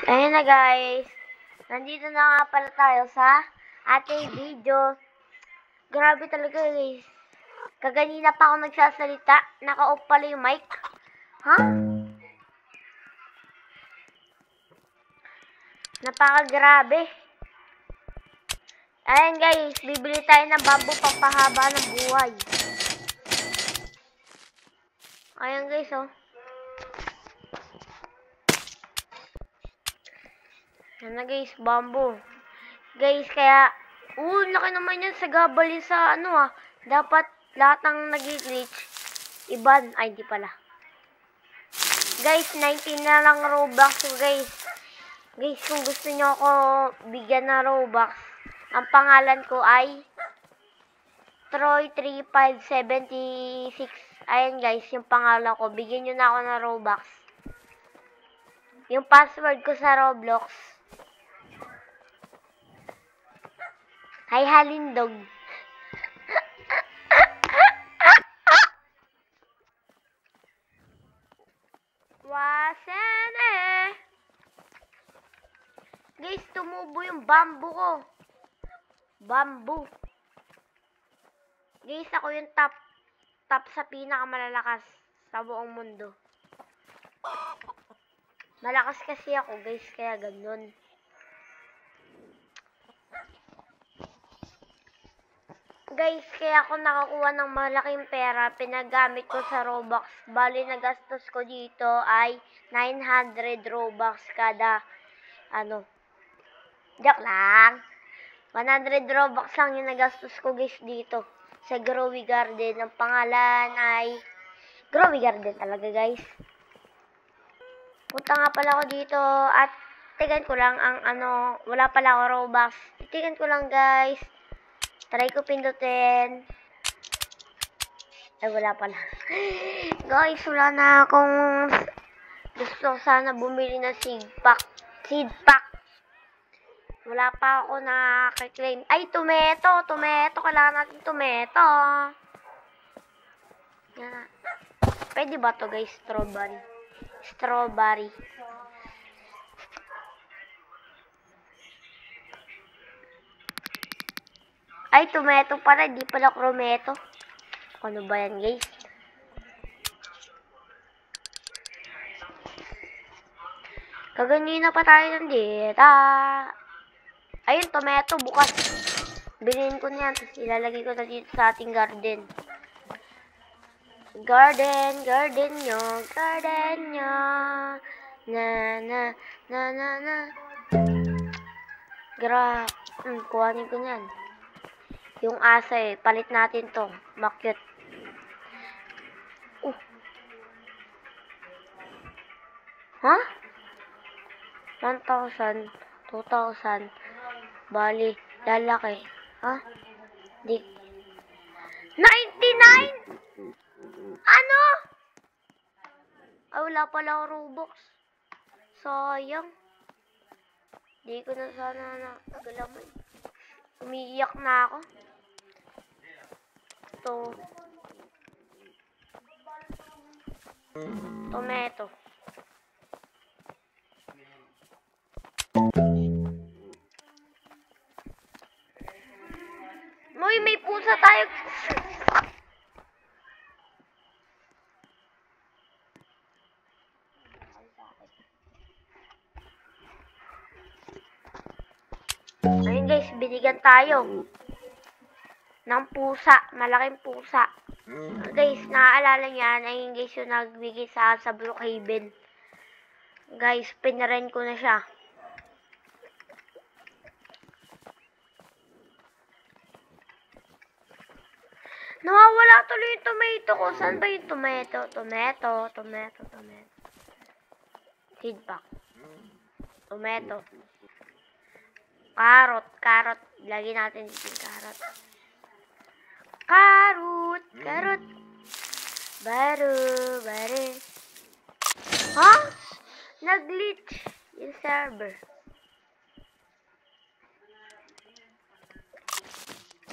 Ayun na guys, nandito na nga pala tayo sa ating video. Grabe talaga guys. Kaganina pa ako nagsasalita, naka-off pala yung mic. Ha? Napakagrabe. Ayun guys, bibili tayo ng bamboo pampahaba ng buhay. Ayun guys oh. Yan na guys, bamboo. Guys, kaya, laki naman yan sa gabali sa Dapat lahat ng nag-glitch, iban. Ay, di pala. Guys, 19 na lang Robux guys. Guys, kung gusto nyo ako bigyan ng Robux, ang pangalan ko ay Troy3576. Ayan guys, yung pangalan ko. Bigyan nyo na ako ng Robux. Yung password ko sa Roblox. Hi, Halindog. Wasene. Guys, tumubo yung bamboo ko. Bamboo. Guys, ako yung top sa pinakamalalakas sa buong mundo. Malakas kasi ako, guys, kaya ganun. Guys, kaya ako nakakuha ng malaking pera, pinagamit ko sa Robux. Bali, nagastos ko dito ay 900 Robux kada, joke lang. 100 Robux lang yung nagastos ko guys dito sa Growy Garden. Ang pangalan ay Growy Garden talaga guys. Punta nga pala ako dito at tigan ko lang ang wala pala ako Robux. Tigan ko lang guys. Try ko pindutin. Ay, wala pala. Guys, wala na akong gusto sana bumili ng seed pack. Wala pa ako na-claim. Ay, tomato. Kailangan natin tomato. Yan. Pwede ba to guys? Strawberry. Ay, tomato pala. Di pala krometo. Ano ba yan, guys? Kaganina pa tayo nandito. Ayun, tomato. Bukas. Bilhin ko na yan. Tapos ilalagay ko na dito sa ating garden. Garden nyo. Na. Kuhanin ko yan. Yung asa palit natin to. Makyut. Ha? 1,000, 2,000. Bali, lalaki. Ha? 99? Ano? Ay, wala pala ako Robux. Sayang. Di ko na sana nagalamay. Umiiyak na ako. Tomato. May pusa tayo. Ayun guys, binigyan tayo ng pusa, malaking pusa. Guys, naaalala niyan, ayun guys yung nagbigay sa Brookhaven. Guys, pinaren ko na siya. Nawawala tuloy yung tomato ko. Saan ba yung tomato? Seed pack. Tomato. Carrot. Lagyan natin dito yung carrot. Carrot. Bare. Ha? Nag-glitch yung server.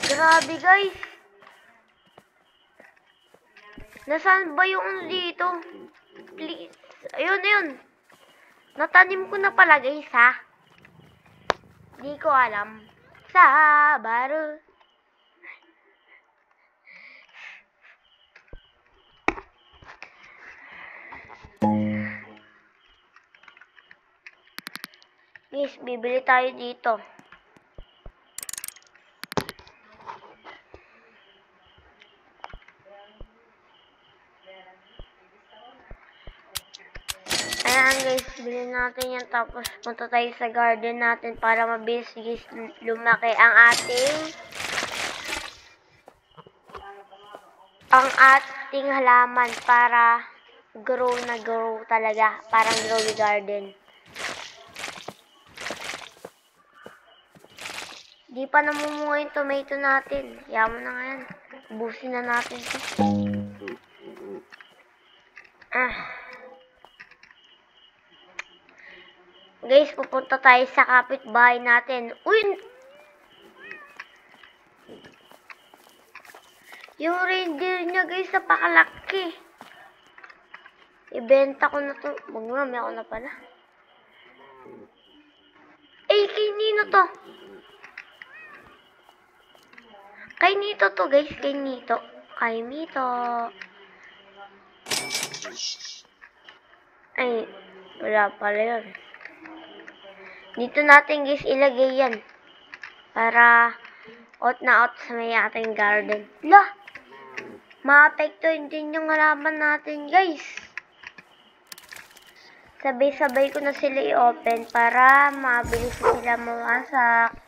Grabe guys. Nasaan ba yung dito? Please. Ayun. Natanim ko na pala guys ha. Di ko alam. Sa baro. Guys, bibili tayo dito. Ayan guys, bilhin natin yan. Tapos punta tayo sa garden natin para mabilis guys lumaki ang ating halaman para grow na grow talaga. Parang growy garden. Di pa namumunga yung tomato natin. Yaman na nga yan. Ubusin na natin ito. Guys, pupunta tayo sa kapitbahay natin. Uy! Yung reindeer niya guys, napakalaki. Ibenta ko na to. Magmami ako na pala. Eh, kay Nino to. Kay Nito to guys, kay Nito. Kay Nito. Ay, wala pala yun. Dito natin guys ilagay yan. Para out na out sa may ating garden. Lah! Ma-apektuhin din yung halaman natin guys. Sabay-sabay ko na sila i-open para mabilis sila mawasak.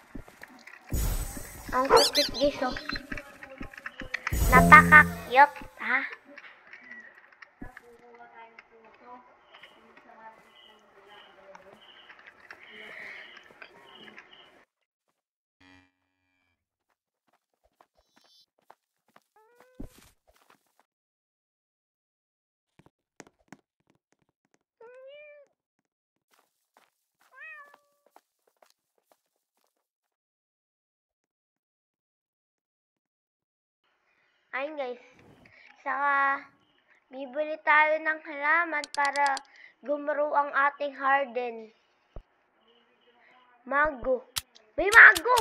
Ang cute guys oh. Napaka-cute ha. Ayun guys, saka bibili tayo ng halaman para gumaro ang ating garden. Mango. May mango!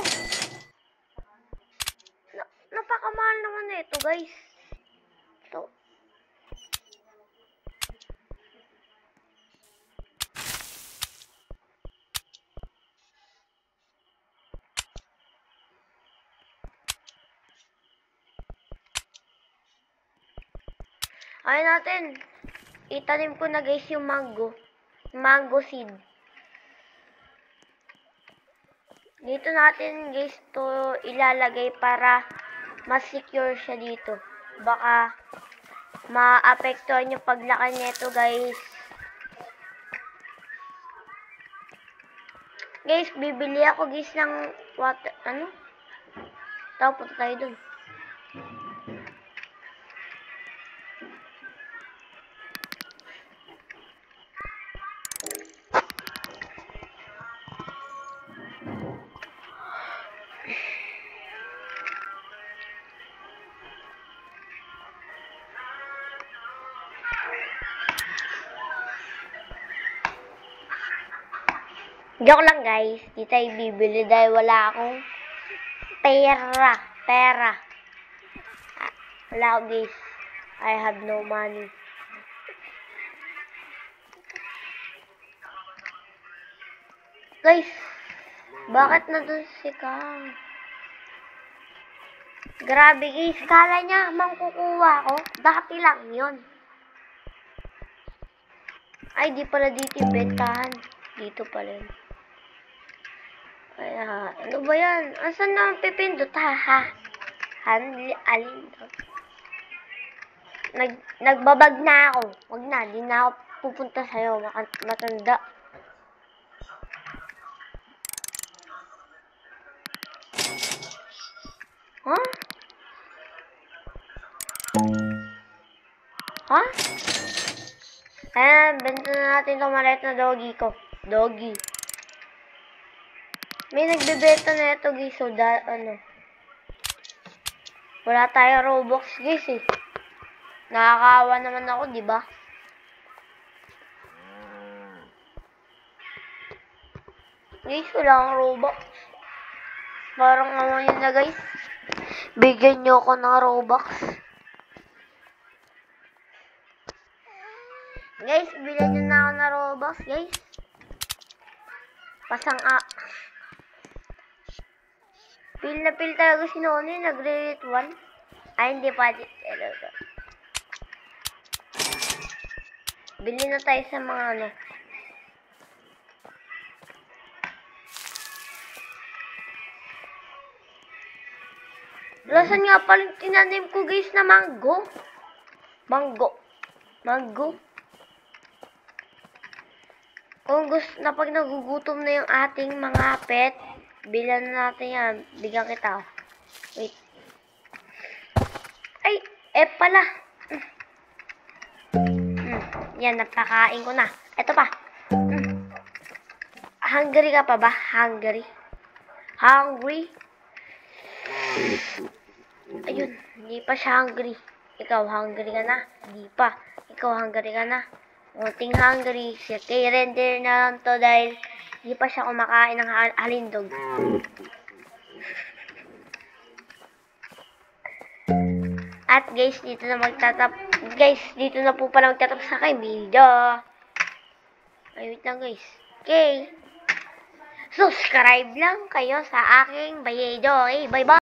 Napakamahal naman na ito guys. Ito. Ayun natin. Itanim ko na guys yung mango. Mango seed. Dito natin guys to ilalagay para mas secure siya dito. Baka maapektuhan yung paglaki nito guys. Guys, bibili ako guys ng water. Ano? Punta tayo dun. Joke lang guys, di tayo bibili dahil wala akong pera. Wala ako guys. I have no money. Guys, bakit na dun si Kang? Grabe guys, kala niya mangkukuha ko. Dati lang yon. Ay, di pala dito yung bentahan. Dito pala yun. Kaya, ano ba yan? Asan na ang pipindot? Alin to? Nagbabag na ako. Wag na, di na ako pupunta sa'yo. Matanda. Huh? Ha? Ayan, benta na natin itong maliit na doggy ko. Doggy. May nagbebenta na ito guys. So, wala tayo Robux guys eh. Nakakaawa naman ako, di ba? Guys, wala akong Robux. Parang naman yun na guys. Bigyan nyo ako ng Robux. Guys, bilhan nyo na ako ng Robux, guys. Pil na pil talaga si Noni, nagre-rate 1. Ay, hindi pa. Bili na tayo sa mga ano. Lasan nga pala tinanim ko guys na mango. Mango. Kung gusto na pag nagugutom na yung ating mga pet, bilan natin yan. Bigyan kita. Wait. Ay, pala. Yan, napakain ko na. Ito pa. Hungry ka pa ba? Hungry? Ayun, hindi pa siya hungry. Ikaw, hungry ka na? Hindi pa. Ikaw, hungry ka na? Unting hungry. Si K-render na lang to dahil hindi pa siya kumakain ng halindog. At guys, dito na po pala magtatapos sa aking video. Ay, wait lang guys. Okay. Subscribe lang kayo sa aking video. Okay, bye-bye.